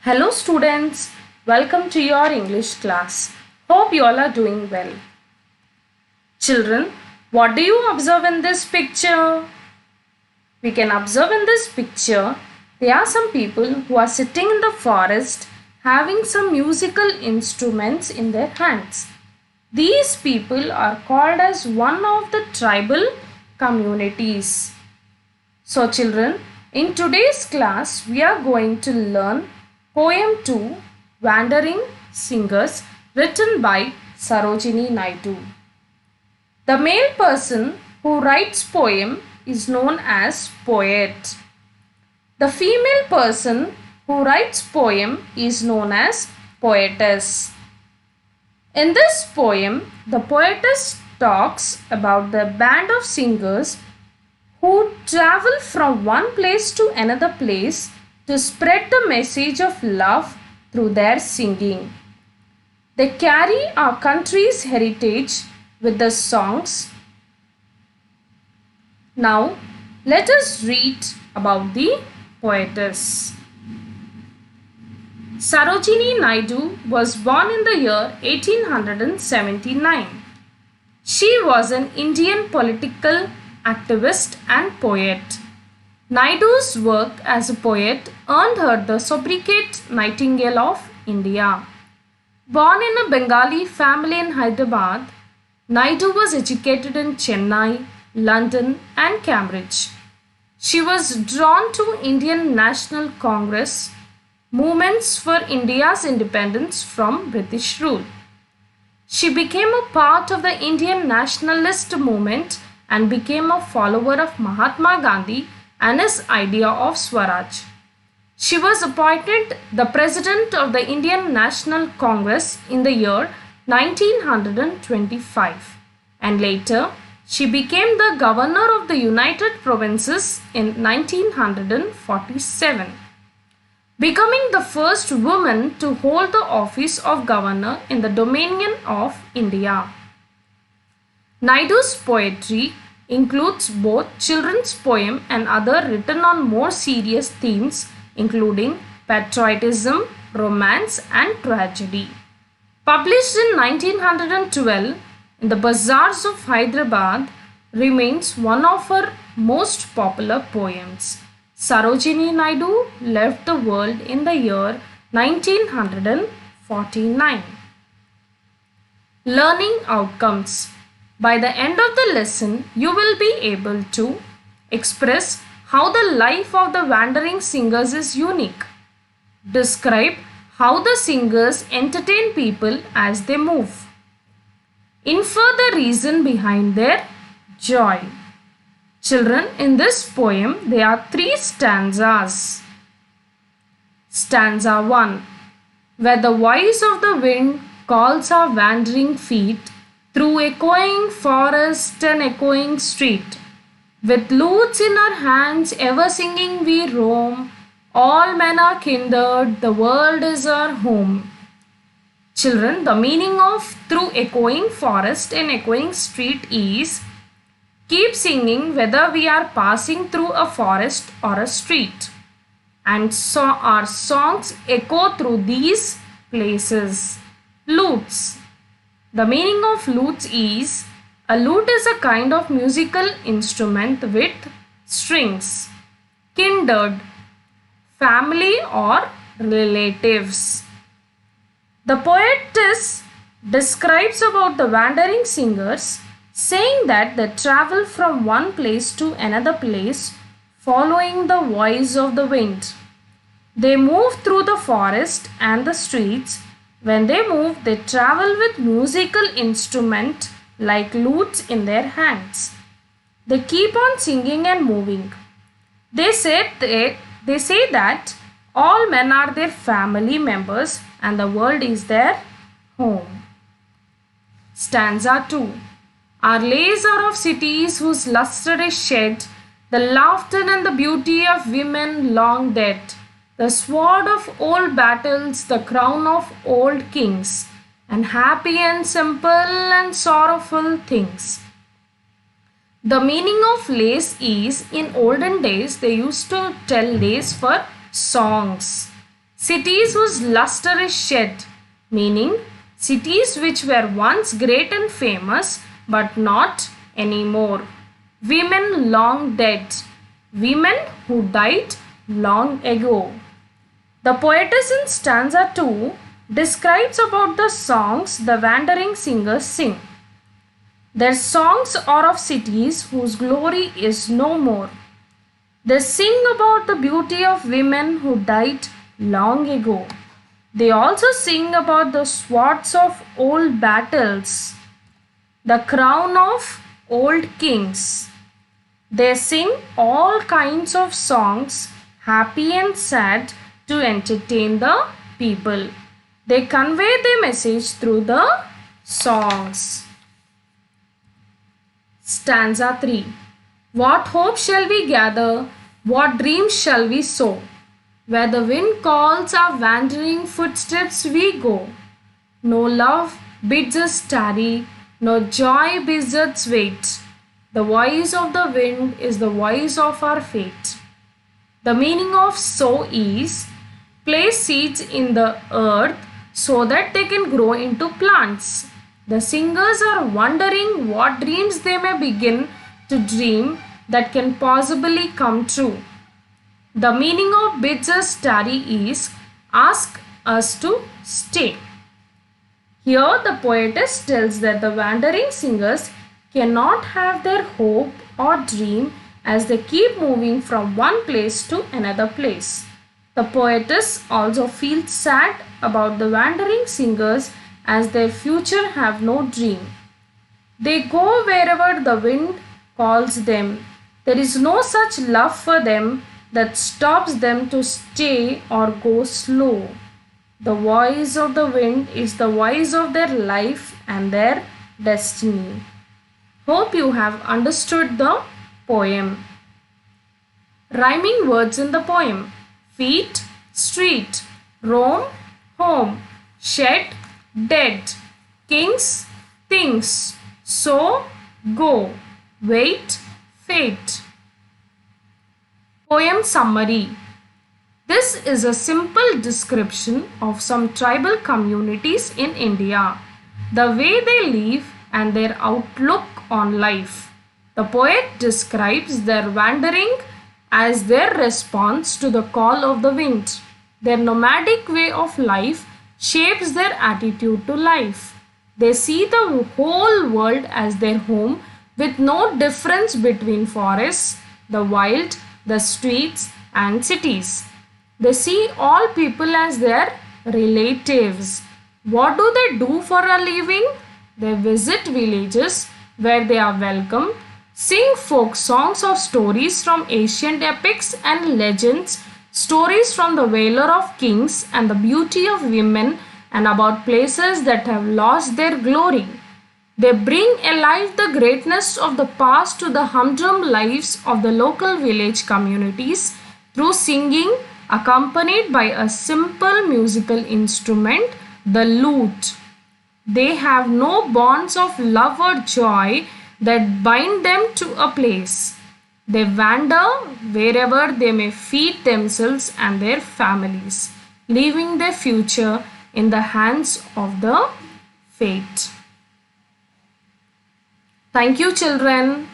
Hello students, welcome to your English class. Hope you all are doing well. Children, what do you observe in this picture? We can observe in this picture, there are some people who are sitting in the forest having some musical instruments in their hands. These people are called as one of the tribal communities. So children, in today's class, we are going to learn Poem 2, Wandering Singers, written by Sarojini Naidu. The male person who writes poem is known as poet. The female person who writes poem is known as poetess. In this poem, the poetess talks about the band of singers who travel from one place to another place to spread the message of love through their singing. They carry our country's heritage with the songs. Now, let us read about the poetess. Sarojini Naidu was born in the year 1879. She was an Indian political activist and poet. Naidu's work as a poet earned her the sobriquet Nightingale of India. Born in a Bengali family in Hyderabad, Naidu was educated in Chennai, London and Cambridge. She was drawn to Indian National Congress movements for India's independence from British rule. She became a part of the Indian nationalist movement and became a follower of Mahatma Gandhi and his idea of Swaraj. She was appointed the President of the Indian National Congress in the year 1925 and later she became the Governor of the United Provinces in 1947, becoming the first woman to hold the office of Governor in the Dominion of India. Naidu's poetry includes both children's poem and other written on more serious themes including patriotism, romance and tragedy. Published in 1912 in the bazaars of Hyderabad, remains one of her most popular poems. Sarojini Naidu left the world in the year 1949. Learning outcomes. By the end of the lesson, you will be able to express how the life of the wandering singers is unique. Describe how the singers entertain people as they move. Infer the reason behind their joy. Children, in this poem, there are 3 stanzas. Stanza 1. Where the voice of the wind calls our wandering feet through echoing forest and echoing street. With lutes in our hands, ever singing we roam. All men are kindred, the world is our home. Children, the meaning of through echoing forest and echoing street is keep singing whether we are passing through a forest or a street. And so our songs echo through these places. Lutes. The meaning of lutes is a lute is a kind of musical instrument with strings. Kindred, family or relatives. The poetess describes about the wandering singers, saying that they travel from one place to another place following the voice of the wind. They move through the forest and the streets. When they move, they travel with musical instruments like lutes in their hands. They keep on singing and moving. They say that all men are their family members and the world is their home. Stanza 2. Our lays are of cities whose lustre is shed, the laughter and the beauty of women long dead, the sword of old battles, the crown of old kings, and happy and simple and sorrowful things. The meaning of lays is in olden days they used to tell lays for songs. Cities whose luster is shed, meaning cities which were once great and famous but not anymore. Women long dead, women who died long ago. The poetess in stanza 2 describes about the songs the wandering singers sing. Their songs are of cities whose glory is no more. They sing about the beauty of women who died long ago. They also sing about the swords of old battles, the crown of old kings. They sing all kinds of songs, happy and sad, to entertain the people. They convey their message through the songs. Stanza 3. What hope shall we gather? What dreams shall we sow? Where the wind calls our wandering footsteps we go. No love bids us tarry, no joy bids us wait. The voice of the wind is the voice of our fate. The meaning of sow is place seeds in the earth so that they can grow into plants. The singers are wondering what dreams they may begin to dream that can possibly come true. The meaning of bids us tarry is ask us to stay. Here the poetess tells that the wandering singers cannot have their hope or dream as they keep moving from one place to another place. The poetess also feels sad about the wandering singers as their future have no dream. They go wherever the wind calls them. There is no such love for them that stops them to stay or go slow. The voice of the wind is the voice of their life and their destiny. Hope you have understood the poem. Rhyming words in the poem: feet, street; roam, home; shed, dead; kings, things; sow, go; wait, fate. Poem summary. This is a simple description of some tribal communities in India, the way they live and their outlook on life. The poet describes their wandering as their response to the call of the wind. Their nomadic way of life shapes their attitude to life. They see the whole world as their home with no difference between forests, the wild, the streets, and cities. They see all people as their relatives. What do they do for a living? They visit villages where they are welcomed, sing folk songs of stories from ancient epics and legends, stories from the valor of kings and the beauty of women, and about places that have lost their glory. They bring alive the greatness of the past to the humdrum lives of the local village communities through singing accompanied by a simple musical instrument, the lute. They have no bonds of love or joy that bind them to a place. They wander wherever they may feed themselves and their families, leaving their future in the hands of the fate. Thank you, children.